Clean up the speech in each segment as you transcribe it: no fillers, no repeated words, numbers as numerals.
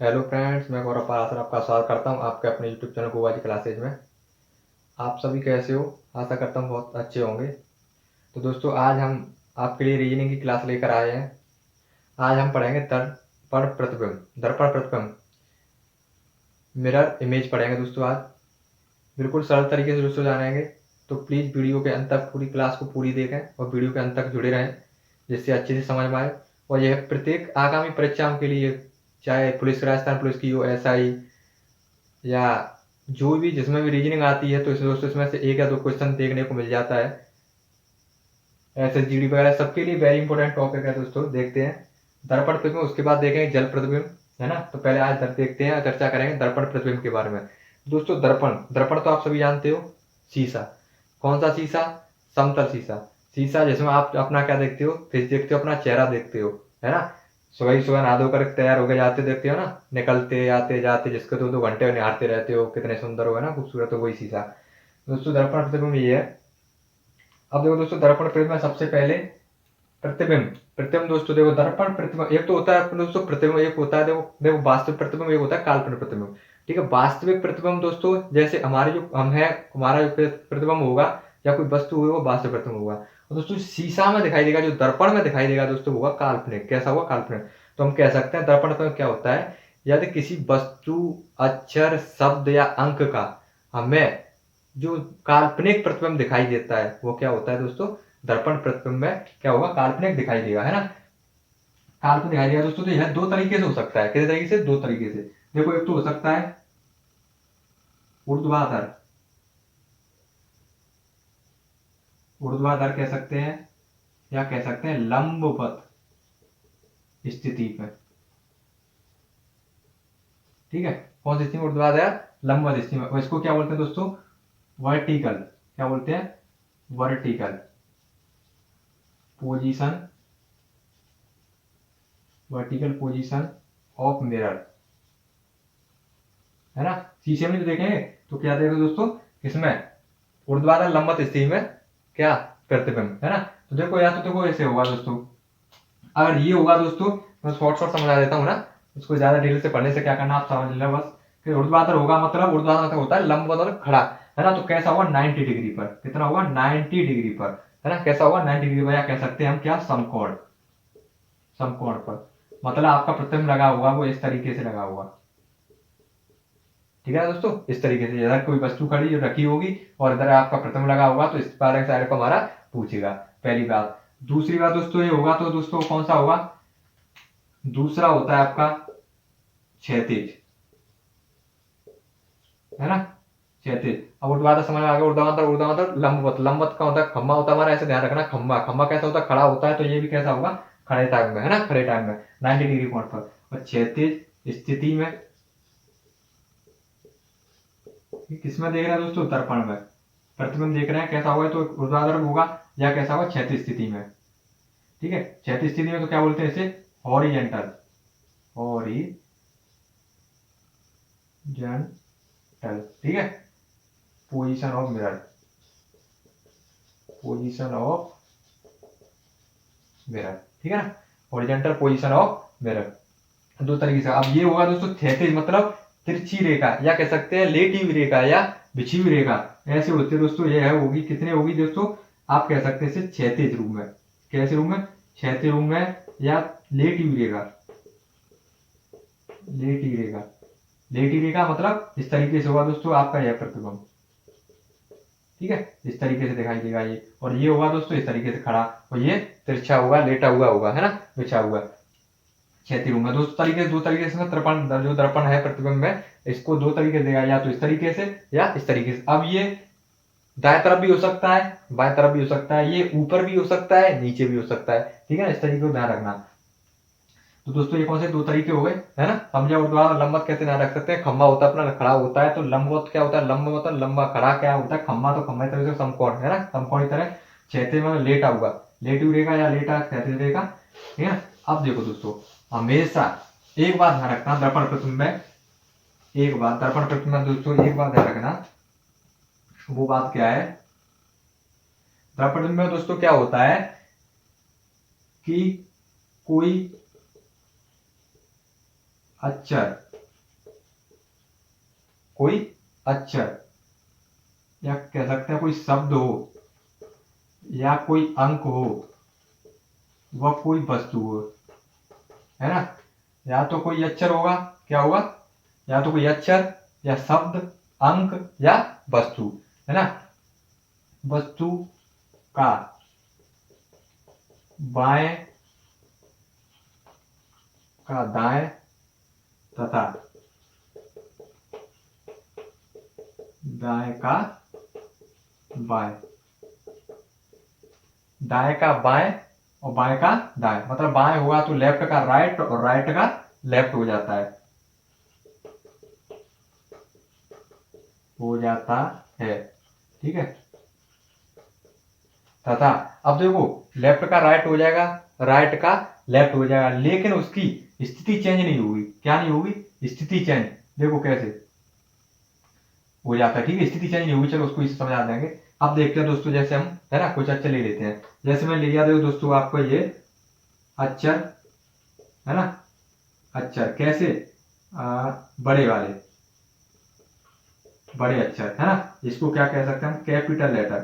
Hello friends, मैं गौरव पारासर आपका स्वागत करता हूं आपके अपने यूट्यूब चैनल गोवा जी क्लासेज में। आप सभी कैसे हो? आशा करता हूं बहुत अच्छे होंगे। तो दोस्तों, आज हम आपके लिए रीजनिंग की क्लास लेकर आए हैं। आज हम पढ़ेंगे दर्पण प्रतिबिंब, मिरर इमेज पढ़ेंगे दोस्तों। आज बिल्कुल सरल तरीके से दोस्तों जानेंगे। तो प्लीज़ वीडियो के अंत तक पूरी क्लास को पूरी देखें और वीडियो के अंत तक जुड़े रहें, जिससे अच्छे से समझ में आए। और यह प्रत्येक आगामी परीक्षाओं के लिए, चाहे पुलिस, राजस्थान पुलिस की हो, SI या जो भी जिसमें भी रीजनिंग आती है, तो इस दोस्तों इसमें से एक या दो क्वेश्चन देखने को मिल जाता है। SSGD वगैरह सबके लिए वेरी इंपॉर्टेंट टॉपिक है दोस्तों। देखते हैं दर्पण प्रतिबिंब, उसके बाद देखेंगे जल प्रतिबिंब, है ना। तो पहले आज देखते हैं, चर्चा करेंगे दर्पण प्रतिबिंब के बारे में। दोस्तों, दर्पण दर्पण तो आप सभी जानते हो, शीशा। कौन सा शीशा? समतल शीशा। शीशा जिसमें आप अपना क्या देखते हो? फेस देखते हो, अपना चेहरा देखते हो, है ना। सुबह ही सुबह नहा धोकर तैयार होकर जाते देखते हो ना, निकलते आते जाते, जिसको 2-2 घंटे निहारते रहते हो, कितने सुंदर हो, है ना, खूबसूरत हो, वही शीशा। दोस्तों, दर्पण प्रतिबिंब ये है। अब देखो दोस्तों, दर्पण प्रतिबिंब में सबसे पहले प्रतिबिंब प्रतिबिंब दोस्तों देखो, दर्पण प्रतिबिंब एक तो होता है अपने दोस्तों प्रतिबिंब, एक होता है देखो देखो वास्तविक प्रतिबिंब, एक होता है काल्पनिक प्रतिबिंब। ठीक है, वास्तविक प्रतिबिंब दोस्तों, जैसे हमारे जो हम है, हमारा जो प्रतिबिंब होगा या कोई वस्तु होगी, वो वास्तविक प्रतिबिंब होगा। और दोस्तों, शीशा में दिखाई देगा, जो दर्पण में दिखाई देगा दोस्तों, होगा काल्पनिक। कैसा होगा? काल्पनिक। तो हम कह सकते हैं दर्पण प्रतिबिंब क्या होता है, यदि किसी वस्तु, अक्षर, शब्द या अंक का हमें जो काल्पनिक प्रतिबिंब दिखाई देता है, वो क्या होता है दोस्तों? दर्पण प्रतिबिंब में क्या होगा? काल्पनिक दिखाई देगा, है ना। काल्पनिक दिखाई देगा दोस्तों। तो यह दो तरीके से हो सकता है। किस तरीके से? दो तरीके से। देखो, एक तो हो सकता है ऊर्ध्वाधर, ऊर्ध्वाधर कह सकते हैं, या कह सकते हैं लंबवत स्थिति में। ठीक है, कौन सी स्थिति में? ऊर्ध्वाधर लंबवत स्थिति में। और इसको क्या बोलते हैं दोस्तों? वर्टिकल। क्या बोलते हैं? Vertical position, vertical position of mirror, है ना। शीशे में जो देखेंगे तो क्या देखेंगे दोस्तों? इसमें ऊर्ध्वाधर लंबवत स्थिति में क्या? प्रतिबिंब, है ना। तो देखो, या तो देखो ऐसे होगा दोस्तों। अगर ये होगा दोस्तों, मैं शॉर्ट शॉर्ट समझा देता हूँ ना, इसको ज्यादा डिटेल से पढ़ने से क्या करना, आप समझ लेना बस। कि ऊर्ध्वाधर होगा मतलब, ऊर्ध्वाधर मतलब होता है लंबवत मतलब खड़ा, है ना। तो कैसा होगा? 90 डिग्री पर। कितना होगा? 90 डिग्री पर, है ना। कैसा होगा? 90 डिग्री पर, या कह सकते हैं हम क्या? समकोण, समकोण पर। मतलब आपका प्रतिबिंब लगा होगा वो इस तरीके से लगा होगा। ठीक है दोस्तों, इस तरीके से इधर कोई वस्तु खड़ी रखी होगी और इधर आपका प्रतिबिंब लगा होगा, तो इस बारे साइड को हमारा पूछेगा। पहली बात। दूसरी बात दोस्तों, ये होगा तो दोस्तों कौन सा होगा? दूसरा होता है आपका क्षैतिज, है ना। क्षैतिज। अब ऊर्ध्वाधर समझ में आ गया। ऊर्ध्वाधर, ऊर्ध्वाधर लंबवत, लंबवत का होता है खंबा होता है हमारा, ऐसे ध्यान रखना। खंबा, खंबा कैसा होता है? खड़ा होता है। तो ये भी कैसा होगा? खड़े टाइम में, है ना, खड़े टाइम में 90 डिग्री कोण पर। और क्षैतिज स्थिति में किसमें देख रहे हैं दोस्तों? दर्पण में प्रतिबिंब देख रहे हैं। कैसा होगा? तो ऊर्ध्वाधर होगा, या कैसा होगा? क्षैतिज स्थिति में। ठीक है, क्षैतिज स्थिति में तो क्या बोलते हैं इसे? Horizontal, horizontal. ठीक है, position of mirror, position of mirror. ठीक है ना, हॉरिजेंटल पोजीशन ऑफ मिरर। दो तरीके से। अब ये होगा दोस्तों क्षैतिज मतलब तिरछी रेखा, या कह सकते हैं लेटी हुई रेखा या बिछी हुई रेखा, ऐसे होते हैं दोस्तों। ये है होगी कितने होगी दोस्तों? आप कह सकते हैं इसे क्षैतिज रूप में। कैसे रूप में? क्षैतिज रूप में, या लेटी हुई रेखा, लेटी रेखा। लेटी रेखा मतलब इस तरीके से होगा दोस्तों आपका यह प्रतिबिंब। ठीक है, इस तरीके से दिखाई देगा ये। और ये होगा दोस्तों इस तरीके से खड़ा, और ये तिरछा होगा, लेटा हुआ होगा, है ना, बिछा हुआ। क्षैतिज रूप में दो तरीके से दर्पण, जो दर्पण है प्रतिबिंब में, इसको दो तरीके से देगा, या तो इस तरीके से या इस तरीके से। अब ये दाएं तरफ भी हो सकता है, बाएं तरफ भी हो सकता है, ये ऊपर भी हो सकता है, नीचे भी हो सकता है। ठीक है ना, इस तरीके को ध्यान रखना। तो दोस्तों, ये कौन से दो तरीके हो गए, है ना। समझा? ऊर्ध्वाधर लंबवत कैसे ध्यान रख सकते हैं? खंबा होता है अपना, खड़ा होता है, तो लंबवत क्या होता है? लंबा मतलब लंबा। खड़ा क्या होता है? खंबा। तो खंबा तरह से समकोण, है ना, समकोण की तरह। क्षैतिज में लेटा हुआ, लेटी हुई रेखा या लेटा क्षैतिज रेखा। ठीक है। अब देखो दोस्तों, हमेशा एक बात ध्यान रखना दर्पण प्रतिबिंब में, एक बात दर्पण प्रतिबिंब में दोस्तों एक बात ध्यान रखना। वो बात क्या है? दर्पण प्रतिबिंब में दोस्तों क्या होता है कि कोई अक्षर कोई अक्षर या कह सकते हैं कोई शब्द हो या कोई अंक हो वह कोई वस्तु हो, है ना। या तो कोई अक्षर होगा, क्या होगा, या तो कोई अक्षर या शब्द, अंक या वस्तु, है ना। वस्तु का बाएं का दाएं तथा दाएं का बाएं, दाएं का बाएं और बाएं का दाएं, मतलब बाएं होगा तो लेफ्ट का राइट और राइट का लेफ्ट हो जाता है, हो जाता है, ठीक है। तथा अब देखो लेफ्ट का राइट हो जाएगा, राइट का लेफ्ट हो जाएगा, लेकिन उसकी स्थिति चेंज नहीं होगी। क्या नहीं होगी? स्थिति चेंज। देखो कैसे हो जाता है, ठीक है। स्थिति चेंज नहीं होगी, चलो उसको इसे समझा देंगे। अब देखते हैं दोस्तों, जैसे हम, है ना, कुछ अक्षर ले लेते हैं। जैसे मैं ले लिया, देखो दोस्तों आपको ये अक्षर, है ना, अक्षर कैसे बड़े वाले, बड़े अक्षर, है ना। इसको क्या कह सकते हैं हम? कैपिटल लेटर,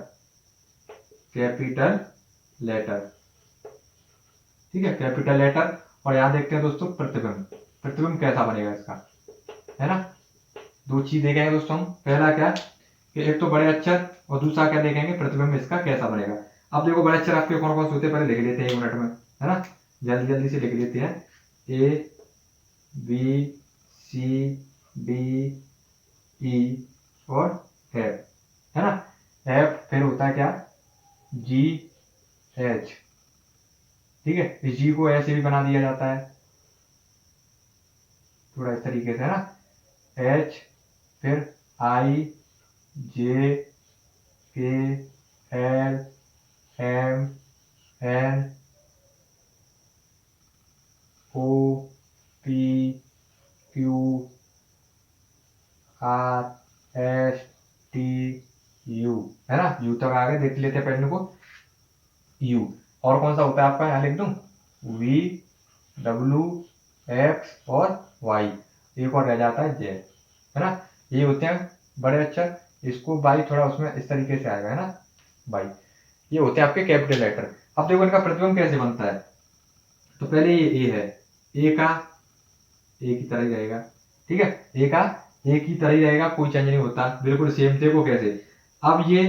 कैपिटल लेटर, ठीक है, कैपिटल लेटर। और यहां देखते हैं दोस्तों प्रतिबिंब, प्रतिबिंब कैसा बनेगा इसका, है ना। दो चीज देखेंगे दोस्तों हम, पहला क्या कि एक तो बड़े अक्षर और दूसरा क्या देखेंगे प्रतिबिंब इसका कैसा बनेगा। अब देखो बड़े अक्षर आपके कौन कौन से होते हैं पहले लिख लेते हैं 1 मिनट में, है ना, जल्दी जल्दी से लिख लेते हैं। ए बी सी डी ई और एफ, है ना। एफ फिर होता है क्या? जी एच, ठीक है। इस जी को ऐसे भी बना दिया जाता है थोड़ा इस तरीके से, है ना। एच फिर I J K L M N O P Q R S T U, है ना। यू तक आगे देख लेते हैं पेन को, यू। और कौन सा होता है आपका, यहाँ लिख दूं, वी डब्ल्यू एक्स और वाई, एक और रह जाता है जेड, है ना। ये होते हैं बड़े अक्षर। इसको बाई थोड़ा उसमें इस तरीके से आएगा, है ना, बाई। ये होते हैं आपके कैपिटल लेटर। अब देखो इनका प्रतिबिंब कैसे बनता है। तो पहले ये ए है, ए का ए की तरह ही रहेगा, ठीक है। ए का ए की तरह ही रहेगा, कोई चेंज नहीं होता, बिल्कुल सेम। देखो कैसे, अब ये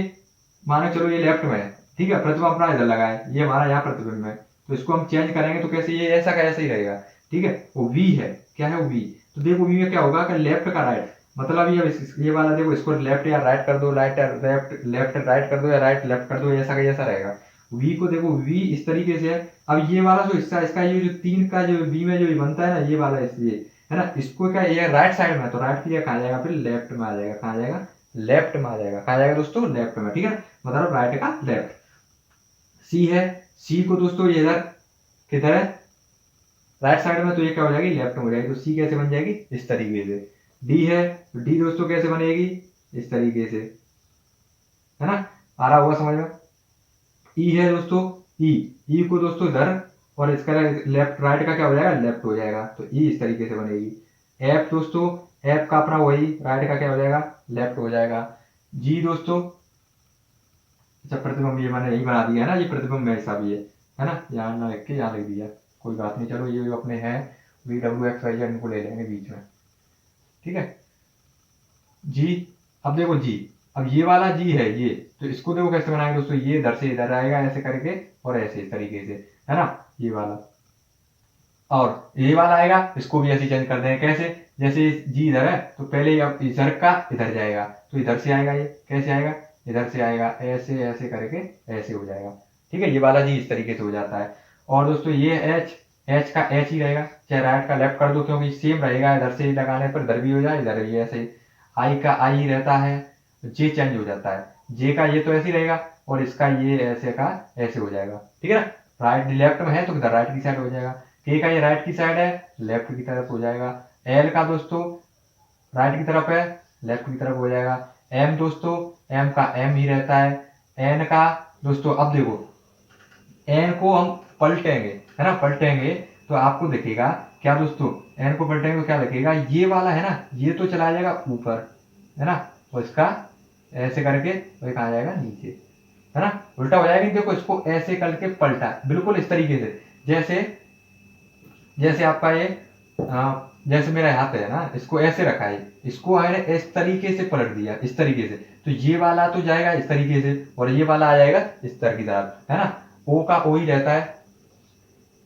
मानो चलो ये लेफ्ट में है, ठीक है, प्रतिबिंब अपना इधर लगा है, ये हमारा यहाँ प्रतिबिंब है, तो इसको हम चेंज करेंगे तो कैसे, ये ऐसा का ऐसा ही रहेगा, ठीक है। वो वी है, क्या है वो वी। तो देखो वी में क्या होगा कि लेफ्ट का राइट, मतलब ये वाला देखो, इसको लेफ्ट या राइट कर दो, राइट लेफ्ट, लेफ्ट राइट कर दो या राइट लेफ्ट कर दो, ऐसा का ऐसा रहेगा। वी को देखो वी इस तरीके से है। अब ये वाला जो हिस्सा इसका, ये जो 3 का जो वी में जो बनता है ना, ये वाला इसलिए, है ना, इसको क्या, ये राइट साइड में, तो राइट की जगह कहाँ जाएगा, फिर लेफ्ट में आ जाएगा, कहाँ जाएगा, लेफ्ट में आ जाएगा, कहाँ जाएगा दोस्तों, लेफ्ट में, ठीक है, मतलब राइट का लेफ्ट। सी है, सी को दोस्तों ये इधर किधर है, राइट साइड में, तो ये क्या हो जाएगी, लेफ्ट में हो जाएगी, तो सी कैसे बन जाएगी, इस तरीके से। डी है, तो डी दोस्तों कैसे बनेगी, इस तरीके से, है ना, आ रहा होगा समझ में। ई है दोस्तों, ई को दोस्तों इधर, और इसका लेफ्ट राइट का क्या हो जाएगा, लेफ्ट हो जाएगा, तो ई इस तरीके से बनेगी। एफ दोस्तों, एफ का अपना वही राइट का क्या हो जाएगा, लेफ्ट हो जाएगा। जी दोस्तों, अच्छा प्रतिबिंब ये मैंने यही बना दिया है ना, ये प्रतिबिंब में ऐसा भी है ना, यहाँ ना लिख के यहाँ लिख दिया, कोई बात नहीं, चलो ये अपने हैं V W X Y Z, इनको ले लेंगे बीच में, ठीक है। जी, अब देखो जी, अब ये वाला जी है ये, तो इसको देखो कैसे बनाएंगे दोस्तों, ये इधर से इधर आएगा ऐसे करके, और ऐसे इस तरीके से, है ना, ये वाला। और ये वाला आएगा, इसको भी ऐसे चेंज कर देंगे, कैसे, जैसे जी इधर है, तो पहले अब इधर का इधर जाएगा, तो इधर से आएगा, ये कैसे आएगा, इधर से आएगा, ऐसे ऐसे करके ऐसे हो जाएगा, ठीक है। ये वाला जी इस तरीके से हो जाता है। और दोस्तों ये एच, एच का एच ही रहेगा, चाहे राइट का लेफ्ट कर दो, क्योंकि सेम रहेगा, इधर से ही लगाने पर इधर भी हो जाए, इधर भी ऐसे। आई का आई ही रहता है, जे चेंज हो जाता है, जे का ये तो ऐसे ही रहेगा, और इसका ये ऐसे का ऐसे हो जाएगा, ठीक है ना। राइट लेफ्ट में है तो इधर राइट की साइड हो जाएगा, के का ये राइट की साइड है, लेफ्ट की तरफ हो जाएगा। एल का दोस्तों राइट की तरफ है, लेफ्ट की तरफ हो जाएगा। एम दोस्तों, एम का एम ही रहता है। एन का दोस्तों, अब देखो एन को हम पलटेंगे, है ना, पलटेंगे तो आपको दिखेगा क्या दोस्तों, एन को पलटेंगे तो क्या दिखेगा, ये वाला है ना, ये तो चला जाएगा ऊपर, है ना, और इसका ऐसे करके वो कहाँ जाएगा नीचे, है ना, उल्टा हो जाएगा। देखो इसको ऐसे करके पलटा बिल्कुल इस तरीके से, जैसे जैसे आपका ये जैसे मेरा हाथ है ना, इसको ऐसे रखा है, इसको मैंने इस तरीके से पलट दिया, इस तरीके से, तो ये वाला तो जाएगा इस तरीके से और ये वाला आ जाएगा इस तरह की तरफ, है ना। ओ का ओ ही रहता है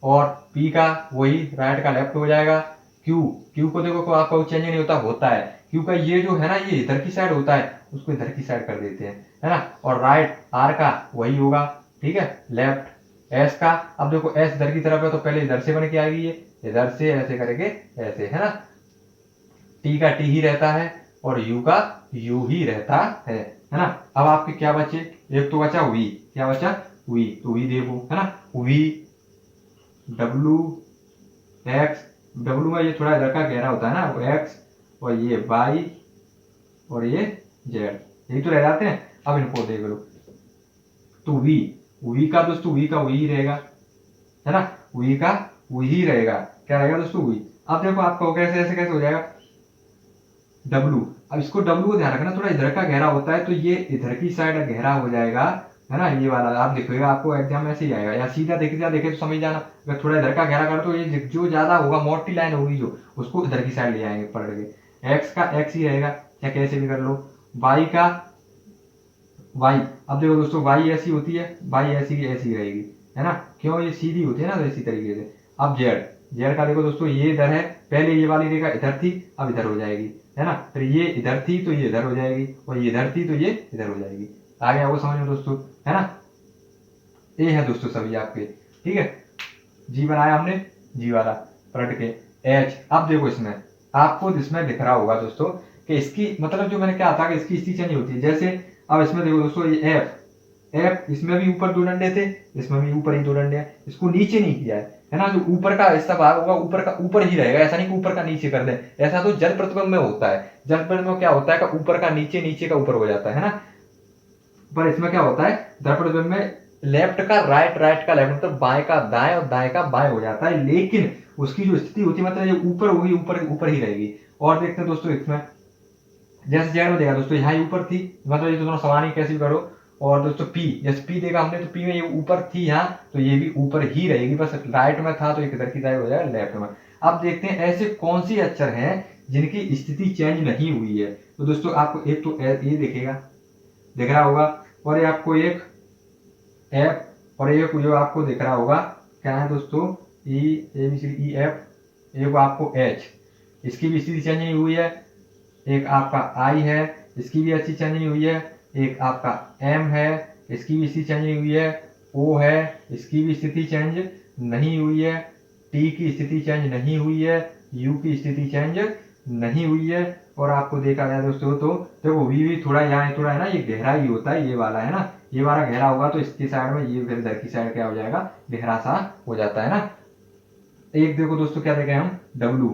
और पी का वही राइट का लेफ्ट हो जाएगा। क्यू क्यू को देखो को आपका चेंज नहीं होता है। क्यू का ये जो है ना, ये इधर की साइड होता है, उसको इधर की साइड कर देते हैं, है ना। और राइट आर का वही होगा, ठीक है। लेफ्ट एस का, अब देखो एस इधर की तरफ है तो पहले इधर से बन के आएगी, ये इधर से ऐसे करेंगे ऐसे, है ना। टी का टी ही रहता है और यू का यू ही रहता है ना। अब आपके क्या बचे, एक तो बचा वी, क्या बचा वी, तो वी देखो, है ना, वी डब्लू एक्स, डब्लू में ये थोड़ा इधर का गहरा होता है ना, वो एक्स, और ये वाई और ये जेड, यही तो रह जाते हैं। अब इनको देख लो, तो वी वी का दोस्तों वी का वही रहेगा, है ना, वी का वही रहेगा, क्या रहेगा दोस्तों वी। अब देखो आपका कैसे ऐसे कैसे हो जाएगा डब्लू, अब इसको डब्लू को ध्यान रखना, थोड़ा इधर का गहरा होता है तो ये इधर की साइड गहरा हो जाएगा, है ना। ये वाला आप देखिएगा आपको एग्जाम में ऐसे ही आएगा, या सीधा देखे तो समझ जाना, अगर थोड़ा इधर का गहरा कर तो ये जो ज्यादा होगा मोटी लाइन होगी जो, उसको इधर की साइड ले आएंगे पलट के। एक्स का एक्स ही रहेगा, चाहे कैसे भी कर लो। वाई का वाई, अब देखो दोस्तों वाई ऐसी होती है, वाई ऐसी की ऐसी रहेगी, है ना, क्यों ये सीधी होती है ना, तो इसी तरीके से। अब जेड, जेड का देखो दोस्तों ये इधर है, पहले ये वाली रेखा इधर थी, अब इधर हो जाएगी, है ना, फिर ये इधर थी तो ये इधर हो जाएगी, और ये इधर थी तो ये इधर हो जाएगी। आ गया वो समझ में दोस्तों, है ना। ये है दोस्तों सभी आपके, ठीक है। जी बनाया हमने, जी वाला पलट के एच। अब देखो इसमें आपको इसमें दिख रहा होगा दोस्तों कि इसकी मतलब जो मैंने क्या था कि इसकी स्थिति चेंज होती है, जैसे अब इसमें देखो दोस्तों ये एफ, एफ इसमें भी ऊपर 2 डंडे थे, इसमें भी ऊपर ही 2 डंडे हैं, इसको नीचे नहीं किया है ना। जो ऊपर का हिस्सा भाग होगा ऊपर का ऊपर ही रहेगा, ऐसा नहीं कि ऊपर का नीचे कर दे, ऐसा तो जल प्रतिबिंब में होता है। जल प्रतिबिंब में क्या होता है कि ऊपर का नीचे, नीचे का ऊपर हो जाता है ना। पर इसमें क्या होता है जल प्रतिबिंब में लेफ्ट का राइट, राइट का लेफ्ट, मतलब बाएं का दाएं और दाएं का बाएं हो जाता है, लेकिन उसकी जो स्थिति होती है मतलब ये ऊपर होगी, ऊपर ऊपर ही रहेगी। और देखते हैं दोस्तों इसमें जैसे जेड में देखा दोस्तों यहाँ ऊपर थी, मतलब ये दोनों समान ही कैसे भी करो। और दोस्तों पी, जैसे पी देखा हमने तो पी में ये ऊपर थी यहाँ, तो ये भी ऊपर ही रहेगी, बस राइट में था तो एक इधर की साइड हो जाएगा लेफ्ट में। अब देखते हैं ऐसे कौन सी अक्षर हैं जिनकी स्थिति चेंज नहीं हुई है। तो दोस्तों आपको एक तो ये दिखेगा, दिख रहा होगा, और ये आपको एक एफ, और एक जो आपको दिख रहा होगा क्या है दोस्तों E, A B C D E F, एक आपको एच, इसकी भी स्थिति चेंज नहीं हुई है। एक आपका आई है, इसकी भी अच्छी चेंज नहीं हुई है। एक आपका एम है, इसकी भी स्थिति चेंज नहीं हुई है। ओ है, इसकी भी स्थिति चेंज नहीं हुई है। टी की स्थिति चेंज नहीं हुई है। यू की स्थिति चेंज नहीं हुई है। और आपको देखा जाए दोस्तों तो देखो वी भी थोड़ा यहाँ थोड़ा है ना, ये गहरा ही होता है, ये वाला है ना, ये वाला गहरा होगा तो इसकी साइड में ये फिर इधर की साइड क्या हो जाएगा गहरा सा हो जाता है ना। एक देखो दोस्तों क्या देखें हम डब्लू,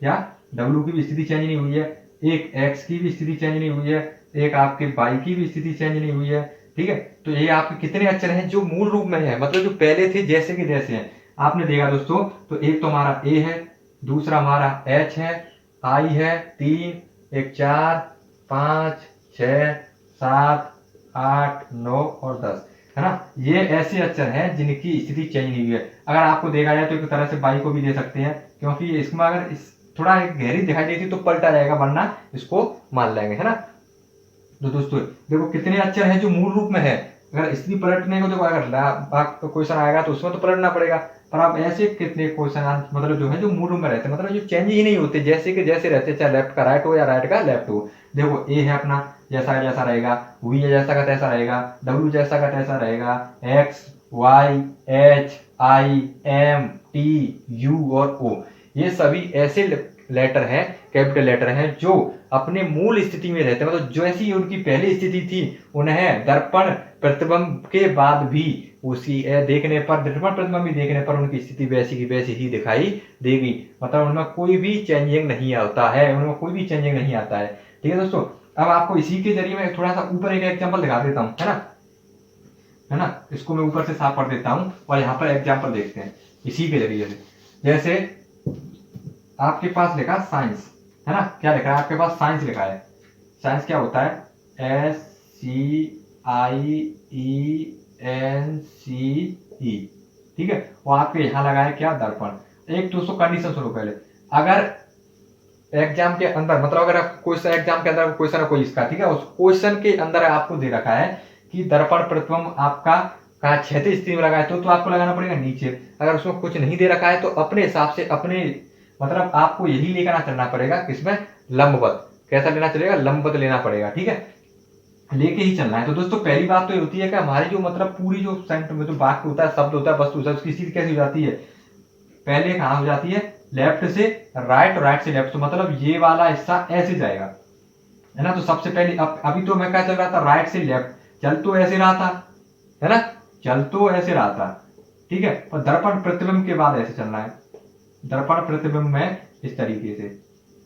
क्या डब्लू की भी स्थिति चेंज नहीं हुई है। एक एक्स की भी स्थिति चेंज नहीं हुई है। एक आपके वाई की भी स्थिति चेंज नहीं हुई है, ठीक है। तो ये आपके कितने अक्षर हैं जो मूल रूप में है, मतलब जो पहले थे जैसे के जैसे हैं। आपने देखा दोस्तों तो एक तो हमारा ए है, दूसरा हमारा एच है, आई है 3, एक 4, 5, 6, 7, 8, 9 और 10, है ना। ये ऐसे अक्षर हैं जिनकी स्थिति चेंज नहीं हुई है। अगर आपको देखा जाए तो एक तरह से बाई को भी दे सकते हैं, क्योंकि इसमें अगर इस थोड़ा एक गहरी दिखाई देती तो पलटा जाएगा, वरना इसको मान लेंगे, है ना। तो दोस्तों देखो कितने अक्षर हैं जो मूल रूप में है। अगर स्थिति पलटने को देखो, अगर क्वेश्चन आएगा तो उसमें तो पलटना पड़ेगा, पर आप ऐसे कितने क्वेश्चन मतलब जो है जो मूल रूप में रहते हैं, मतलब जो चेंज ही नहीं होते, जैसे के जैसे रहते, चाहे लेफ्ट का राइट हो या राइट का लेफ्ट हो। देखो ए है अपना जैसा का जैसा रहेगा, वी है जैसा का तैसा रहेगा, डब्ल्यू जैसा का तैसा रहेगा, X Y H I M T U और ओ, ये सभी ऐसे लेटर हैं, कैपिटल लेटर हैं जो अपने मूल स्थिति में रहते हैं, मतलब जैसी उनकी पहली स्थिति थी उन्हें दर्पण प्रतिबिंब के बाद भी उसी देखने पर, दर्पण प्रतिबिंब भी देखने पर उनकी स्थिति वैसी की वैसी ही दिखाई देगी, मतलब उनमें कोई भी चेंजिंग नहीं आता है, उनमें कोई भी चेंजिंग नहीं आता है, ठीक है दोस्तों। अब आपको इसी के जरिए मैं थोड़ा सा ऊपर एक एग्जाम्पल दिखा देता हूँ, है ना, इसको मैं ऊपर से साफ कर देता हूँ और यहाँ पर एग्जाम्पल देखते हैं इसी के जरिए से। जैसे आपके पास लिखा साइंस, है ना, क्या लिखा है आपके पास साइंस लिखा है, साइंस क्या होता है, SCIENCE, ठीक है। वो आपके यहाँ लगा है क्या, दर्पण। एक दोस्तों कंडीशन सुनो पहले, अगर एग्जाम के अंदर मतलब अगर आप क्वेश्चन एग्जाम के अंदर क्वेश्चन है कोई इसका, ठीक है, उस क्वेश्चन के अंदर आपको दे रखा है कि दर्पण प्रतिबिंब आपका कहा क्षैतिज स्थिति में लगा है तो आपको लगाना पड़ेगा नीचे। अगर उसमें कुछ नहीं दे रखा है तो अपने हिसाब से अपने मतलब आपको यही लेकर चलना पड़ेगा, किसमें, लंबवत। कैसा लेना चलेगा, लंबवत लेना पड़ेगा, ठीक है, लेके ही चलना है। तो दोस्तों पहली बात तो ये होती है कि हमारी जो मतलब पूरी जो सेंट में जो वाक्य होता है, शब्द होता है, वस्तु होता है, उसकी स्थिति कैसी हो जाती है, पहले कहाँ हो जाती है, लेफ्ट से राइट और राइट से लेफ्ट। तो मतलब ये वाला हिस्सा ऐसे जाएगा, है ना। तो सबसे पहले अभी तो मैं क्या चल रहा था, राइट से लेफ्ट, चल तो ऐसे रहा था, है ना, चल तो ऐसे रहा था, ठीक है। और दर्पण प्रतिबिंब के बाद ऐसे चलना है, दर्पण प्रतिबिंब में इस तरीके से,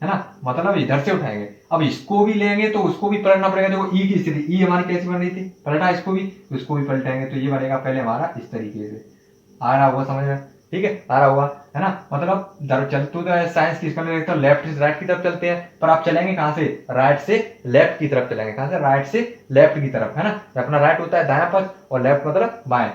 है ना, मतलब इधर से उठाएंगे। अब इसको भी लेंगे तो उसको भी पलटना पड़ेगा। देखो ई की स्थिति, ई हमारी कैसी बन रही थी, पलटा इसको भी, उसको भी पलटेंगे तो ये बनेगा पहले हमारा इस तरीके से। आ रहा हुआ समझ में, ठीक है, आ रहा हुआ, है ना। मतलब चलते तो साइंस की इसमें देखते हो लेफ्ट से राइट की तरफ चलते हैं, पर आप चलेंगे कहाँ से, राइट से लेफ्ट की तरफ चलेंगे। कहाँ से, राइट से लेफ्ट की तरफ, है ना। अपना राइट होता है दायां पक्ष और लेफ्ट मतलब बाएं।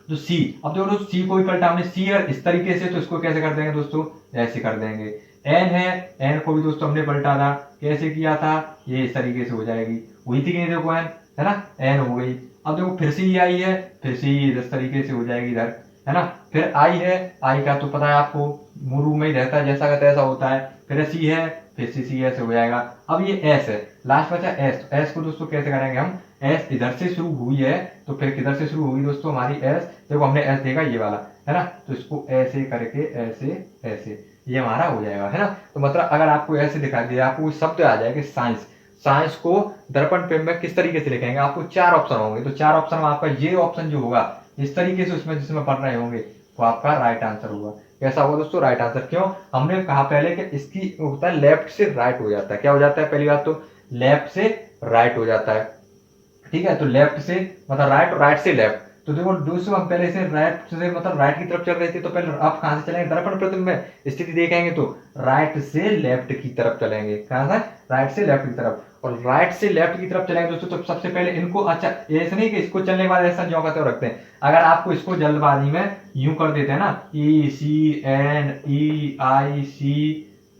तो सी, अब देखो दोस्तों सी को भी पलटा हमने, सी है इस तरीके से, तो इसको कैसे कर देंगे दोस्तों, ऐसे कर देंगे। एन है, एन को भी दोस्तों हमने पलटा था, कैसे किया था, ये इस तरीके से हो जाएगी, हुई थी कि नहीं, देखो एन, है ना, एन हो गई। अब देखो फिर से ये आई है, फिर से ये इस तरीके से हो जाएगी इधर, है ना। फिर आई है, आई का तो पता है आपको, मुरू में ही रहता है, जैसा का तैसा होता है। फिर सी है, फिर सी ऐसे हो जाएगा। अब ये एस है, लास्ट बचा एस। एस को दोस्तों कैसे करेंगे हम, एस इधर से शुरू हुई है तो फिर किधर से शुरू हुई दोस्तों हमारी एस, देखो हमने एस देखा ये वाला, है ना, तो इसको ऐसे करके ऐसे ऐसे ये हमारा हो जाएगा, है ना। तो मतलब अगर आपको ऐसे दिखा दिया, आपको शब्द आ जाएगा साइंस, साइंस को दर्पण पे में किस तरीके से लिखेंगे, आपको चार ऑप्शन होंगे। तो चार ऑप्शन में आपका ये ऑप्शन जो होगा इस तरीके से उसमें जिसमें पढ़ रहे होंगे वो आपका राइट आंसर होगा। कैसा होगा दोस्तों, राइट आंसर। क्यों, हमने कहा पहले कि इसकी होता है लेफ्ट से राइट हो जाता है। क्या हो जाता है, पहली बात तो लेफ्ट से राइट हो जाता है, ठीक है। तो लेफ्ट से मतलब राइट और राइट से लेफ्ट। तो देखो दोस्तों हम पहले से राइट से मतलब राइट की तरफ चल रहे थे, तो पहले आप कहां से चलेंगे, दर्पण प्रतिबिंब में स्थिति देखेंगे तो राइट से लेफ्ट की तरफ चलेंगे। कहां से, राइट से लेफ्ट की तरफ। और राइट से लेफ्ट की तरफ चलेंगे दोस्तों तो सबसे पहले इनको, अच्छा ऐसे नहीं कि इसको चलने के बाद ऐसा ज्यों का त्यों रखते हैं। अगर आपको इसको जल्दबाजी में यूं कर देते हैं ना, ECNEIC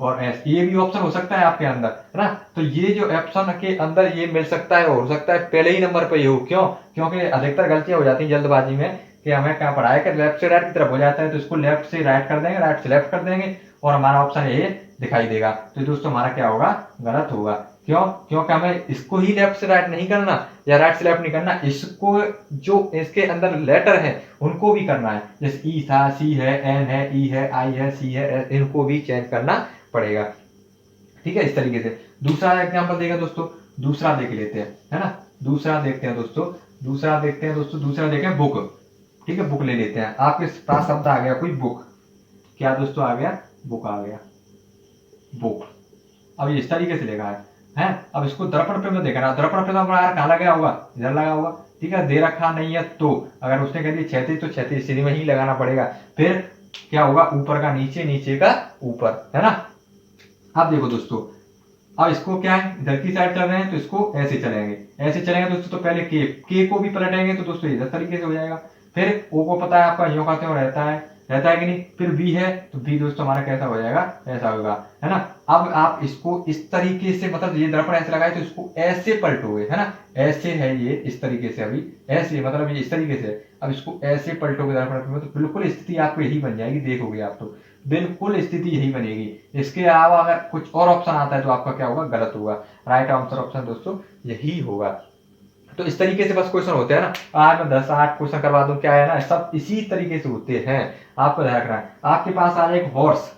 और एस, ये भी ऑप्शन हो सकता है आपके अंदर, है ना। तो ये जो ऑप्शन के अंदर ये मिल सकता है, हो सकता है पहले ही नंबर पे ये हो। क्यों, क्योंकि अधिकतर गलतियां हो जाती हैं जल्दबाजी में कि हमें क्या पढ़ा है कि लेफ्ट से राइट की तरफ हो जाता है, तो इसको लेफ्ट से राइट कर देंगे, राइट से लेफ्ट कर देंगे और हमारा ऑप्शन ये दिखाई देगा। तो दोस्तों हमारा क्या होगा, गलत होगा। क्यों, क्योंकि हमें इसको ही लेफ्ट से राइट नहीं करना या राइट से लेफ्ट नहीं करना, इसको जो इसके अंदर लेटर है उनको भी करना है। जैसे ई था, सी है, एन है, ई है, आई है, सी है, इनको भी चेंज करना पड़ेगा, ठीक है, इस तरीके से। दूसरा एग्जांपल देगा दोस्तों, दूसरा देख लेते हैं, है ना। दूसरा देखते हैं दोस्तों, दूसरा देखते हैं दोस्तों, दूसरा देखें बुक, ठीक है, बुक ले लेते हैं। आपके पास शब्द आ गया कोई बुक, क्या दोस्तों आ गया, बुक आ गया, बुक। अब ये इस तरीके से लिखा है। अब इसको दर्पण पे में देखना, दर्पण पे तो यार कहाँ लगा होगा, इधर लगा होगा, ठीक है, दे रखा नहीं है तो अगर उसने कह दिया क्षैतिज तो क्षैतिज स्थिति में ही लगाना पड़ेगा। फिर क्या होगा, ऊपर का नीचे, नीचे का ऊपर, है ना। अब देखो दोस्तों, अब इसको क्या है, इधर की साइड चल रहे हैं तो इसको ऐसे चलेंगे, ऐसे चलेंगे दोस्तों। तो पहले के को भी पलटेंगे तो दोस्तों इधर तरीके से हो जाएगा। फिर ओ को पता है आपका यो का त्यों रहता है कि नहीं। फिर बी है तो बी दोस्तों हमारा कैसा हो जाएगा, ऐसा होगा, है ना। अब आप इसको इस तरीके से मतलब ये दर्पण ऐसे लगाए तो इसको ऐसे पलटोगे, है ना, ऐसे है ये इस तरीके से, अभी ऐसे मतलब ये इस तरीके से। अब इसको ऐसे पलटोगे दर्पण में तो बिल्कुल स्थिति आपको यही बन जाएगी, देखोगे आप तो बिल्कुल स्थिति यही बनेगी। इसके अलावा अगर कुछ और ऑप्शन आता है तो आपका क्या होगा, गलत होगा। राइट आंसर ऑप्शन दोस्तों यही होगा। तो इस तरीके से बस क्वेश्चन होते हैं ना, आज मैं 10-8 क्वेश्चन करवा दूं, क्या है ना, सब इसी तरीके से होते हैं। आपको ध्यान रखना है, आपके पास आ जाए एक हॉर्स,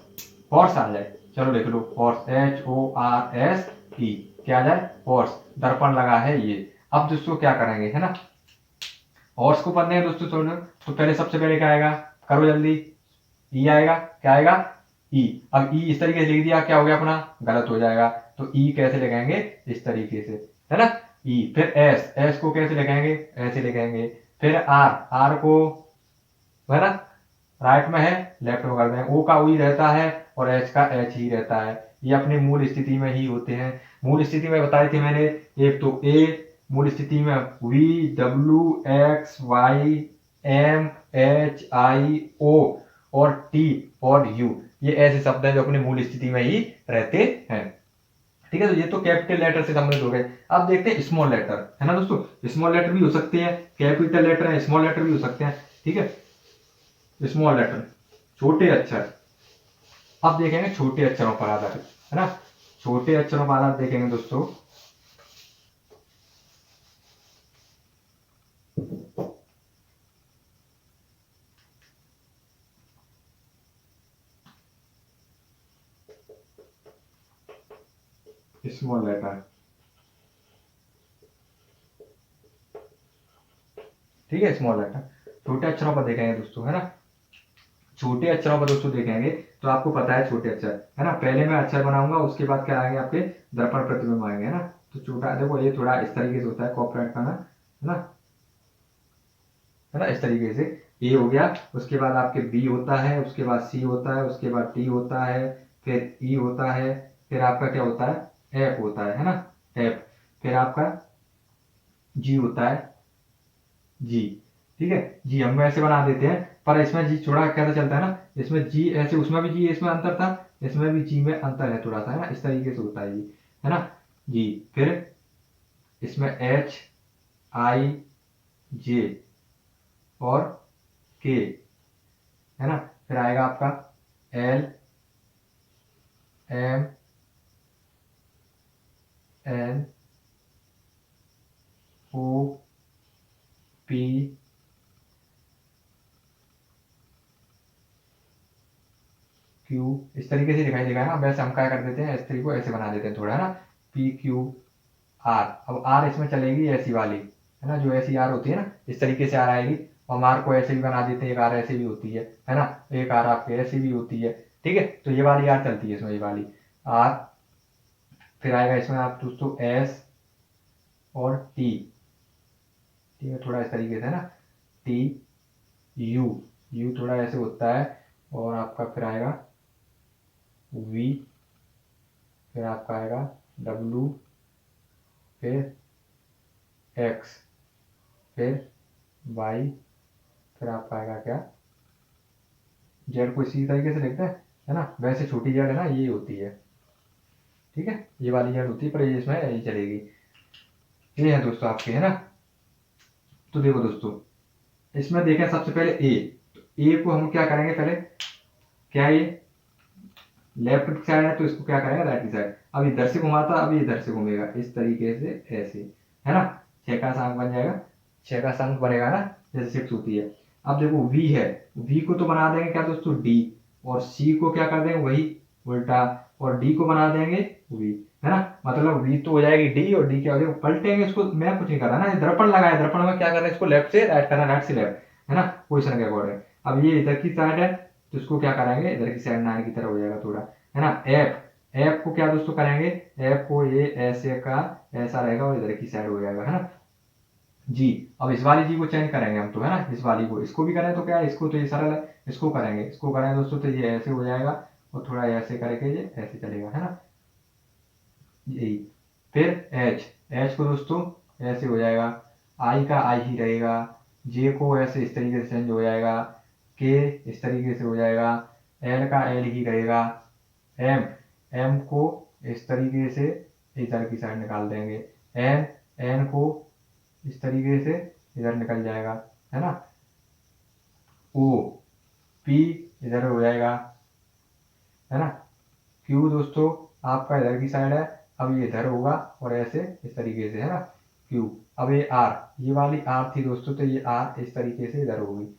हॉर्स आ जाए, चलो देख लो, हॉर्स HORSE, क्या आ जाए, हॉर्स, दर्पण लगा है ये। अब दोस्तों क्या करेंगे, है ना, हॉर्स को पढ़ने हैं दोस्तों थोड़ा। तो पहले सबसे पहले क्या आएगा, करो जल्दी, ई आएगा, क्या आएगा, ई। अब ई इस तरीके से लिख दिया, क्या हो गया अपना, गलत हो जाएगा। तो ई कैसे लिखेंगे, इस तरीके से, है ना, ई। फिर एस, एस को कैसे लिखेंगे, ऐसे लिखेंगे। फिर आर, आर को, है ना, राइट में है लेफ्ट में कर देंगे। ओ का ओ ही रहता है और एच का एच ही रहता है, ये अपने मूल स्थिति में ही होते हैं। मूल स्थिति में बताई थी मैंने, एक तो ए मूल स्थिति में V W X Y M H I O और टी और यू, ये ऐसे शब्द हैं जो अपने मूल स्थिति में ही रहते हैं। ठीक है, तो ये तो कैपिटल लेटर से संबंधित हो गए। अब देखते हैं स्मॉल लेटर, है ना दोस्तों। स्मॉल लेटर भी हो सकते हैं, कैपिटल लेटर है, स्मॉल लेटर भी हो सकते हैं। ठीक है, स्मॉल लेटर छोटे अक्षर। अब देखेंगे छोटे अक्षरों पर आधारित, है ना। छोटे अक्षरों पर आधारित देखेंगे दोस्तों। स्मॉल लेटर, ठीक है, स्मॉल लेटर छोटे अक्षरों पर देखेंगे दोस्तों, है ना। छोटे अक्षरों पर दोस्तों देखेंगे तो आपको पता है छोटे अक्षर, है ना। पहले मैं अक्षर बनाऊंगा, उसके बाद क्या आएंगे आपके दर्पण प्रतिबिंब आएंगे, है ना। तो छोटा देखो, ये थोड़ा इस तरीके से होता है कॉपरेट का ना, है ना, इस तरीके से। ए हो गया, उसके बाद आपके बी होता है, उसके बाद सी होता है, उसके बाद टी होता है, फिर ई होता है, फिर आपका क्या होता है एफ होता है ना, एफ। फिर आपका जी होता है, जी। ठीक है, जी हम ऐसे बना देते हैं, पर इसमें जी थोड़ा कैसे चलता है ना, इसमें जी ऐसे, उसमें भी जी, इसमें अंतर था, इसमें भी जी में अंतर है थोड़ा सा, है ना। इस तरीके से होता है जी, है ना, जी। फिर इसमें एच आई जे और के, है ना। फिर आएगा आपका L M N O P Q, इस तरीके से दिखाई देगा ना। वैसे हम क्या कर देते हैं, इस तरीके को ऐसे बना देते हैं थोड़ा, है ना, पी क्यू आर। अब आर इसमें चलेगी ऐसी वाली, है ना, जो ऐसी आर होती है ना, इस तरीके से आर आएगी। हम आर को ऐसे भी बना देते हैं, एक आर ऐसे भी होती है ना, एक आर आपके ऐसी भी होती है। ठीक है, तो ये वाली आर चलती है इसमें, ये वाली आर। फिर आएगा इसमें आप दोस्तों एस और टी, ठीक है, थोड़ा इस तरीके से, है ना, टी यू, यू थोड़ा ऐसे होता है। और आपका फिर आएगा वी, फिर आपका आएगा डब्लू, फिर एक्स, फिर वाई, फिर आपका आएगा क्या जेड को इसी तरीके से लिखते हैं, है ना। वैसे छोटी जेड है ना, ये होती है, ठीक है, ये वाली जेड होती है, पर ये इसमें यही चलेगी। ये है दोस्तों आपके, है ना। तो देखो दोस्तों, इसमें देखें सबसे पहले ए, तो ए को हम क्या करेंगे पहले, क्या ये लेफ्ट की साइड है तो इसको क्या करेंगे राइट की साइड। अब इधर से घुमाता, अब इधर से घूमेगा इस तरीके से ऐसे, है ना। छह का अंक बन जाएगा, छह का अंक बनेगा ना, जैसे सिक्स होती है। अब देखो वी है, वी को तो बना देंगे क्या दोस्तों डी, और सी को क्या कर देंगे वही उल्टा, और डी को बना देंगे वी, है ना। मतलब वी तो हो जाएगी डी, और डी क्या हो जाएगा पलटेंगे इसको। मैं कुछ नहीं कर रहा ना, दर्पण लगाया, दर्पण में क्या कर रहे हैं, इसको लेफ्ट से राइट करना, राइट से लेफ्ट, है ना, पोजिशन के अकॉर्डिंग। अब ये इधर की साइड है, तो इसको क्या करेंगे इधर की साइड नाइन की तरह हो जाएगा थोड़ा, है ना। एफ, एफ को क्या दोस्तों करेंगे, एफ को ये ऐसे का ऐसा रहेगा और इधर की साइड हो जाएगा, है ना, जी। अब इस वाली जी को चेंज करेंगे हम तो, है ना, इस वाली को, इसको भी करें तो क्या है, इसको तो ये सरल है, इसको करेंगे, इसको करें दोस्तों तो ये ऐसे हो जाएगा, और थोड़ा ऐसे करके ये ऐसे चलेगा, है ना, यही। फिर एच, एच को दोस्तों ऐसे हो जाएगा, आई का आई ही रहेगा, जे को ऐसे इस तरीके से चेंज हो जाएगा, के इस तरीके से हो जाएगा, एल का एल ही रहेगा, एम, एम को इस तरीके से इधर की साइड निकाल देंगे, एन, एन को इस तरीके से इधर निकल जाएगा, है ना, ओ, पी इधर हो जाएगा, है ना, क्यू दोस्तों आपका इधर की साइड है, अब ये इधर होगा और ऐसे इस तरीके से, है ना, क्यू। अब ये आर, ये वाली आर थी दोस्तों, तो ये आर इस तरीके से इधर होगी,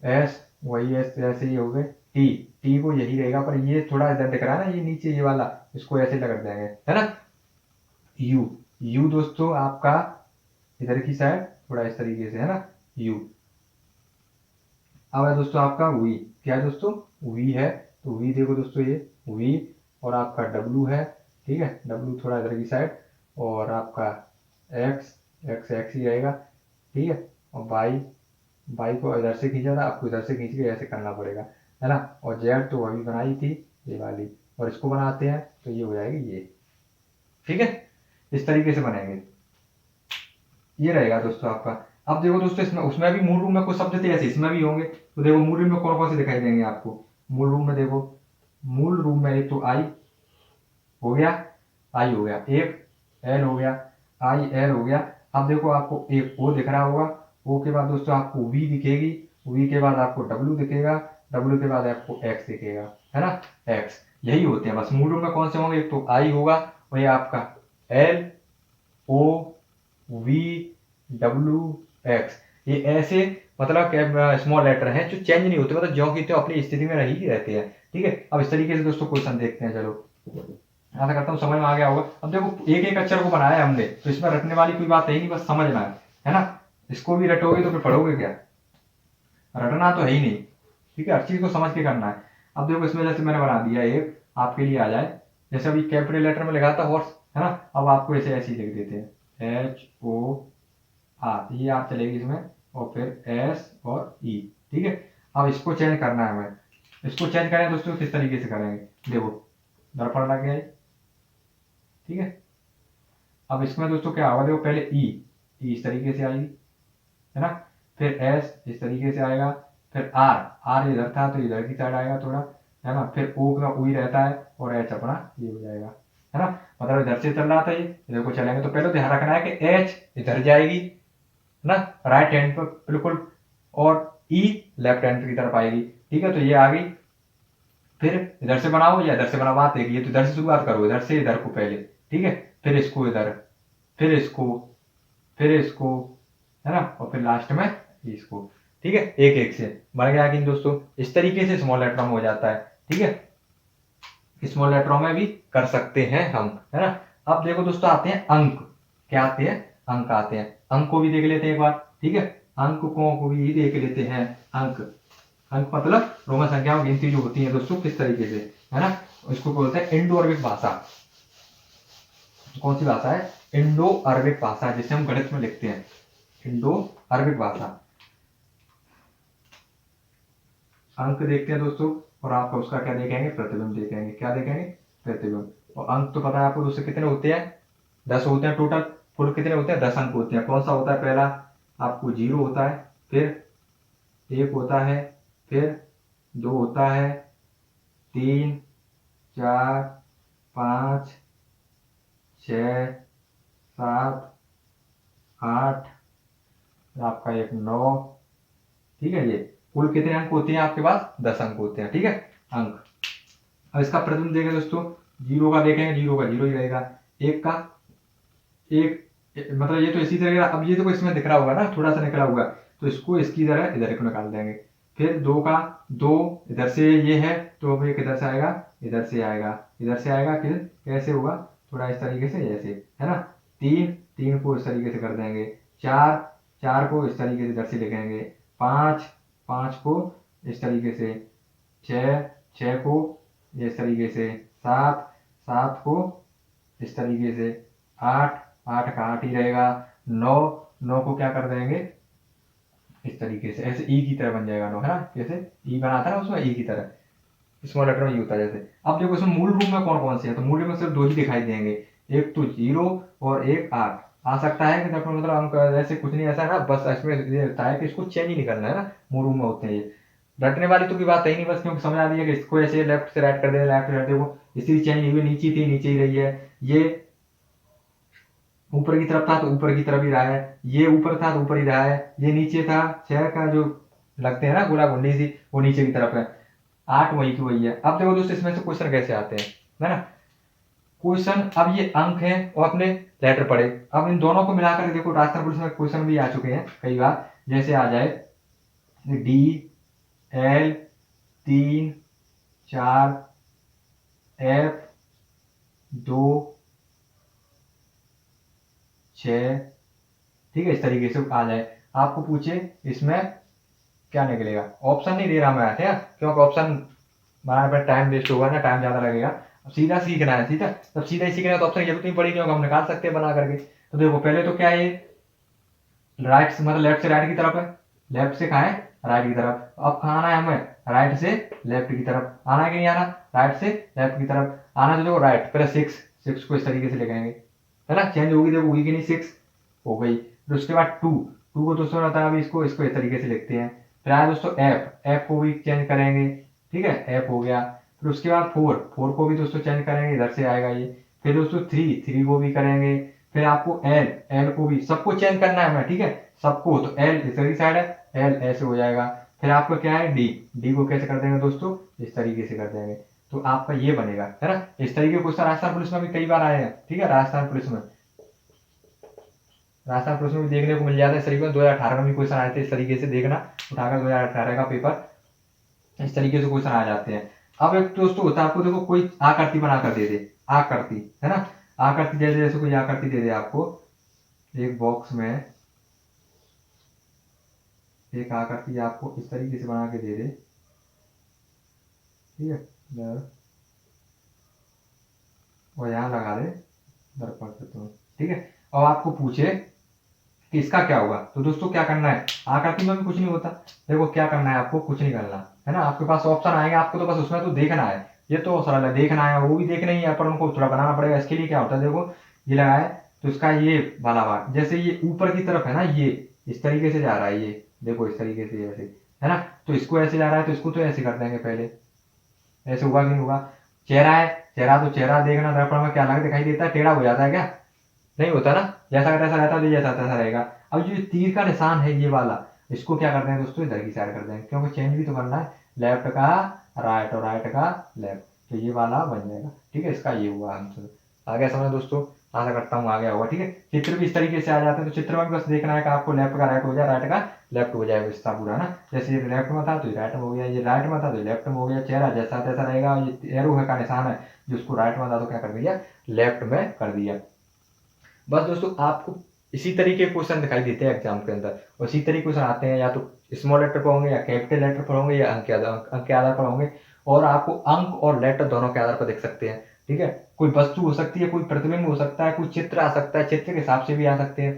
एस वही एस ऐसे ही हो गए, टी, टी को यही रहेगा, पर ये थोड़ा इधर दिख रहा है ना, ये नीचे ये वाला, इसको ऐसे लगा देंगे, है ना। यू, यू दोस्तों आपका इधर की साइड थोड़ा इस तरीके से, है ना, यू। अब है दोस्तों आपका वी, क्या है दोस्तों वी है, तो वी देखो दोस्तों ये वी, और आपका डब्लू है, ठीक है, डब्लू थोड़ा इधर की साइड, और आपका एक्स, एक्स एक्स ही रहेगा, ठीक है, और वाई, वाई को इधर से खींचा था, आपको इधर से खींच के ऐसे करना पड़ेगा, है ना। और जेड तो अभी बनाई थी ये वाली, और इसको बनाते हैं तो ये हो जाएगी ये। ठीक है, इस तरीके से बनाएंगे, ये रहेगा दोस्तों आपका। अब देखो दोस्तों इसमें उसमें भी मूल रूप में कुछ शब्द थे ऐसे इसमें भी होंगे, तो देखो मूल रूप में कौन कौन से दिखाई देंगे आपको। मूल रूप में देखो, मूल रूप में एक तो आई हो गया, आई हो गया, एक एल हो गया, आई एल हो गया। अब देखो आपको एक ओ दिख रहा होगा, ओ के बाद दोस्तों आपको वी दिखेगी, वी के बाद आपको डब्ल्यू दिखेगा, डब्ल्यू के बाद आपको एक्स दिखेगा, है ना, एक्स। यही होते हैं बस मूल रूप में कौन से होंगे, एक तो आई होगा और ये आपका L O V W X, ये ऐसे मतलब स्मॉल लेटर हैं जो चेंज नहीं होते, मतलब ज्यों की त्यों अपनी स्थिति में रही रहते हैं। ठीक है, अब इस तरीके से दोस्तों क्वेश्चन देखते हैं। चलो आशा करता हूँ समझ में आ गया होगा। अब देखो एक एक अक्षर को बनाया हमने, तो इसमें रटने वाली कोई बात है ही नहीं, बस समझना है ना। इसको भी रटोगे तो फिर पढ़ोगे क्या, रटना तो है ही नहीं। ठीक है, हर चीज को समझ के करना है। अब देखो इसमें जैसे मैंने बना दिया एक, आपके लिए आ जाए, जैसे अभी कैपिटल लेटर में लिखा था हॉर्स, है ना, अब आपको ऐसे ऐसे लिख देते हैं एच ओ आर, ये आप चलेगी इसमें, और फिर एस और ई। ठीक है, अब इसको चेंज करना है हमें, इसको चेंज करें दोस्तों किस तरीके से करेंगे, देखो दर्पण लग गया। ठीक है, अब इसमें दोस्तों क्या होगा, देखो पहले ई, ई इस तरीके से आएगी, है ना, फिर एस इस तरीके से आएगा, फिर आर, आर इधर था तो इधर की साइड आएगा थोड़ा, है ना, फिर ओ का ओ ही रहता है, और एच अपना ये हो जाएगा, है ना। मतलब इधर से चल रहा था ये, इधर को चलेंगे तो पहले ध्यान रखना है कि एच इधर जाएगी, है ना, राइट हैंड पर बिल्कुल, और ई लेफ्ट हैंड की तरफ आएगी। ठीक है, तो ये आ गई। फिर इधर से बनाओ या इधर से बनाओ, बात एक, ये तो इधर से शुरुआत करो, इधर से इधर को पहले। ठीक है, फिर इसको इधर, फिर इसको, फिर इसको, है ना, और फिर लास्ट में इसको। ठीक है, एक एक से बन गया कि दोस्तों इस तरीके से स्मॉल लेटर में हो जाता है। ठीक है, स्मॉल लेटरों में भी कर सकते हैं हम, है ना। अब देखो दोस्तों आते हैं अंक, क्या आते हैं, अंक आते हैं। अंक को भी देख लेते हैं एक बार। ठीक है, अंक को भी देख लेते हैं। अंक, अंक मतलब रोमन संख्याओं की गिनती जो होती है दोस्तों किस तरीके से, है ना, इसको बोलते हैं इंडो अरबिक भाषा। कौन सी भाषा है, इंडो अरबिक भाषा, जिसे हम गणित में लिखते हैं इंडो अरबिक भाषा। अंक देखते हैं दोस्तों, और आपका उसका क्या देखेंगे, प्रतिबिंब देखेंगे। क्या देखेंगे, प्रतिबिंब। और अंक तो पता है आपको दोस्तों कितने होते हैं, 10 होते हैं टोटल। कुल कितने होते हैं, 10 अंक होते हैं। कौन सा होता है, पहला आपको 0 होता है, फिर 1 होता है, फिर 2 होता है, 3 4 5 6 7 8, आपका एक 9। ठीक है, ये कुल कितने अंक होते हैं आपके पास, 10 अंक होते हैं। ठीक है, अंक। अब इसका प्रतिबिंब देखें दोस्तों, 0 का देखेंगे, 0 का 0 ही रहेगा, 1 का 1, मतलब ये तो इसी तरह। अब ये तो इसमें दिख रहा होगा ना, थोड़ा सा निकला होगा, तो इसको इसकी तरह इधर को निकाल देंगे। फिर 2 का 2, इधर से ये है तो अब ये किधर से आएगा, इधर से आएगा, इधर से आएगा, फिर कैसे होगा, थोड़ा इस तरीके से ऐसे, है ना। 3, 3 को इस तरीके से कर देंगे, 4, 4 को इस तरीके से इधर से लिखेंगे, 5, 5 को इस तरीके से, 6, 6 को इस तरीके से, 7, 7 को इस तरीके से, 8, 8 का 8 ही रहेगा, 9, 9 को क्या कर देंगे इस तरीके से, ऐसे ई की तरह बन जाएगा 9, है ना, जैसे ई बनाता है ना उसमें ई की तरह, स्मॉल लेटर में ई होता है जैसे। अब देखो इसमें मूल रूप में कौन कौन से हैं, तो मूल रूप में सिर्फ 2 ही दिखाई देंगे, एक तो 0 और एक 8। आ सकता है कि मतलब अंक ऐसे कुछ नहीं, ऐसा है ना, बस इसमें ये रहता है कि इसको चेंज ही नहीं करना है ना, मूल रूप में होते हैं ये। रटने वाली तो की बात है ही नहीं, बस क्योंकि समझ आ रही है कि इसको ऐसे लेफ्ट से राइट कर दे, लेफ्ट से राइट, देखो इसी चेंज नहीं हुई, नीचे थी नीचे ही रही है, ये ऊपर की तरफ था तो ऊपर की तरफ ही रहा है, ये ऊपर था तो ऊपर ही रहा है, ये नीचे था, 6 का जो लगते हैं ना गोला गुंडी सी, वो नीचे की तरफ है, 8 वही की वही है। अब देखो दोस्तों इसमें से क्वेश्चन कैसे आते हैं, है ना। क्वेश्चन, अब ये अंक है और अपने लेटर पढ़े, अब इन दोनों को मिलाकर देखो राजस्थान पुलिस में क्वेश्चन भी आ चुके हैं कई बार, जैसे आ जाए डी एल 3 4 एफ 2 6। ठीक है, इस तरीके से आ जाए, आपको पूछे इसमें क्या निकलेगा, ऑप्शन नहीं दे रहा मैं, ठीक है, क्योंकि ऑप्शन बनाने पर टाइम वेस्ट होगा ना, टाइम ज्यादा लगेगा। अब सीधा सीखना है, ठीक है, तब सीधा ही सीखना है तो ऑप्शन की जरूरत नहीं पड़ेगी, क्योंकि हम निकाल सकते हैं बना करके। तो देखो पहले तो क्या है, ये राइट से मतलब लेफ्ट से राइट की तरफ है, लेफ्ट से कहाँ है, राइट की तरफ। अब कहाँ आना है हमें, राइट से लेफ्ट की तरफ आना है कि नहीं आना, राइट से लेफ्ट की तरफ आना, तो देखो राइट पहले 6 को इस तरीके से लिखेंगे, है ना, चेंज होगी, देखो होगी कि नहीं, 6 हो गई। फिर उसके बाद 2 को दोस्तों बताया अभी इसको इस तरीके से लिखते हैं। फिर आया दोस्तों एफ को भी चेंज करेंगे, ठीक है, एफ हो गया। फिर उसके बाद 4 को भी दोस्तों चेंज करेंगे, इधर से आएगा ये। फिर दोस्तों 3 को भी करेंगे। फिर आपको एल को भी सबको चेंज करना है, मैं ठीक है, सबको, तो एल इधर साइड है, एल ऐसे हो जाएगा। फिर आपका क्या है डी को कैसे कर देंगे दोस्तों, इस तरीके से कर देंगे, तो आपका ये बनेगा, है ना। इस तरीके के क्वेश्चन राजस्थान पुलिस में भी कई बार आए हैं, ठीक है, राजस्थान पुलिस में भी देखने को मिल जाता है। इस तरीके में 2018 में भी क्वेश्चन आए थे, इस तरीके से देखना, उठाकर 2018 का पेपर इस तरीके से क्वेश्चन आ जाते हैं। अब एक दोस्तों होता है, आपको देखो कोई आकृति बनाकर दे दे, आकृति, है ना, आकृति दे दे, जैसे कोई आकृति दे दे आपको एक बॉक्स में, एक आकृति आपको इस तरीके से बना के दे दे, ठीक है, और यहाँ लगा दे दर्पण पे, ठीक है, और आपको पूछे कि इसका क्या होगा, तो दोस्तों क्या करना है, आकृति में भी कुछ नहीं होता, देखो क्या करना है, आपको कुछ नहीं करना, है ना, आपके पास ऑप्शन आएंगे, आपको तो बस उसमें तो देखना है, ये तो सरल है, देखना है, वो भी देखना ही है, पर उनको थोड़ा बनाना पड़ेगा। इसके लिए क्या होता है, देखो ये लगा है, तो इसका ये वाला भाग, जैसे ये ऊपर की तरफ है ना, ये इस तरीके से जा रहा है, ये देखो इस तरीके से ऐसे, है ना, तो इसको ऐसे जा रहा है, तो इसको तो ऐसे कर देंगे पहले, ऐसे होगा कि नहीं होगा। चेहरा है, चेहरा, तो चेहरा देखना दर्पण में क्या अलग दिखाई देता है, टेढ़ा हो जाता है क्या, नहीं होता ना, जैसा का तैसा रहता है, जैसा तैसा रहेगा। अब जो तीर का निशान है ये वाला, इसको क्या करते हैं दोस्तों, इधर की साइड कर देंगे, क्योंकि चेंज भी तो करना है, लेफ्ट का राइट और राइट का लेफ्ट, तो ये वाला बन जाएगा, ठीक है, इसका ये हुआ आंसर। आ गया समझ दोस्तों, आशा करता हूँ आ गया होगा, ठीक है। चित्र भी इस तरीके से आ जाते हैं, तो चित्र में बस देखना है कि आपको लेफ्ट का राइट हो जाए, राइट का लेफ्ट हो जाए, इसका पूरा ना, जैसे ये लेफ्ट में था तो ये राइट में हो गया, ये राइट में था तो लेफ्ट में हो गया, चेहरा जैसा तैसा रहेगा, ये एरो है का निशान है, जिसको राइट में था तो क्या कर दिया, लेफ्ट में कर दिया। बस दोस्तों आपको इसी तरीके के क्वेश्चन दिखाई देते हैं एग्जाम के अंदर, और इसी तरीके क्वेश्चन आते हैं, या तो स्मॉल लेटर पर होंगे, या कैपिटल लेटर पर होंगे, या अंक के आधार पर होंगे, और आपको अंक और लेटर दोनों के आधार पर देख सकते हैं, ठीक है। कोई वस्तु हो सकती है, कोई प्रतिबिंब हो सकता है, कोई चित्र आ सकता है, चित्र के हिसाब से भी आ सकते हैं,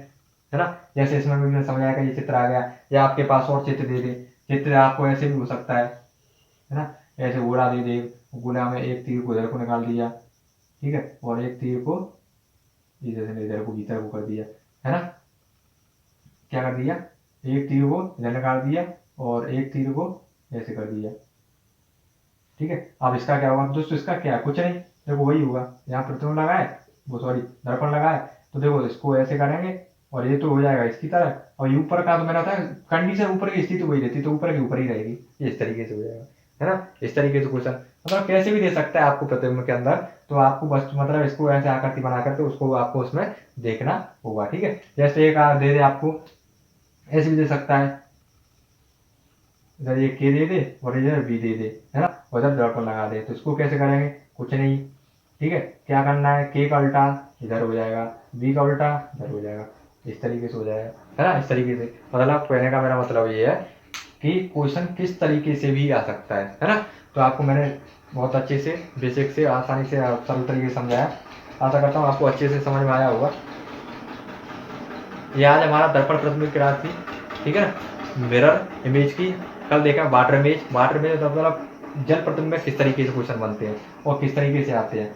है ना, जैसे इसमें भी समझ आएगा ये चित्र आ गया, या आपके पास और चित्र दे दे, चित्र आपको ऐसे भी हो सकता है ना, ऐसे गोला दे दे, गोला में एक तीर को इधर को निकाल दिया, ठीक है, और एक तीर को इधर से इधर को भीतर को कर दिया, है ना, क्या कर दिया, एक तीर को इधर निकाल दिया और एक तीर को ऐसे कर दिया, ठीक है। अब इसका क्या होगा दोस्तों, इसका क्या है, कुछ नहीं, देखो वही होगा, यहाँ प्रतिबिंब लगाए, वो सॉरी दर्पण लगाए, तो देखो इसको ऐसे करेंगे और ये तो हो जाएगा इसकी तरह, और ये ऊपर का तो मैंने बताया कंडीशन ऊपर की स्थिति वही रहती, तो ऊपर की ऊपर ही रहेगी, ये इस तरीके से हो जाएगा, है ना, इस तरीके से क्वेश्चन मतलब कैसे भी दे सकता है आपको प्रतिबिंब के अंदर, तो आपको बस मतलब इसको ऐसे आकृति बना करके उसको आपको उसमें देखना होगा, ठीक है। जैसे एक दे दे आपको, ऐसे भी दे सकता है, इधर ये के दे दे और इधर बी दे दे, है ना, उधर दर्पण लगा दे, तो इसको कैसे करेंगे, कुछ नहीं, ठीक है, क्या करना है, के का उल्टा इधर हो जाएगा, बी का उल्टा इधर हो जाएगा, इस तरीके से हो जाएगा, है ना, इस तरीके से, मतलब कहने का मेरा मतलब ये है कि क्वेश्चन किस तरीके से भी आ सकता है ना। तो आपको मैंने बहुत अच्छे से बेसिक से आसानी से सरल तरीके से समझाया, आशा करता हूँ आपको अच्छे से समझ में आया होगा। ये आज हमारा दर्पण प्रतिबिंब क्लास थी, ठीक है ना, मिरर इमेज की। कल देखा वाटर इमेज मतलब जल प्रतिबिंब में किस तरीके से क्वेश्चन बनते हैं और किस तरीके से आते हैं।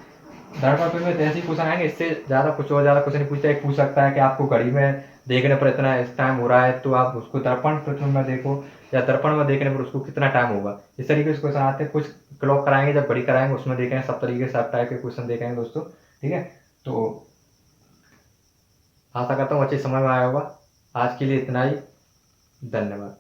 दर्पण प्रतिबिंब में ऐसे ही क्वेश्चन आएंगे, इससे ज़्यादा कुछ और ज़्यादा क्वेश्चन पूछता है, पूछ सकता है कि आपको घड़ी में देखने पर इतना टाइम हो रहा है, तो आप उसको दर्पण प्रतिबिंब में देखो, या दर्पण में देखने पर उसको कितना टाइम होगा, इस तरीके से क्वेश्चन आते हैं। कुछ क्लॉक कराएंगे, जब घड़ी कराएंगे उसमें देखेंगे, सब तरीके से सब टाइप के क्वेश्चन देखेंगे दोस्तों, ठीक है। तो आशा करता हूँ अच्छे समझ में आया होगा। आज के लिए इतना ही, धन्यवाद।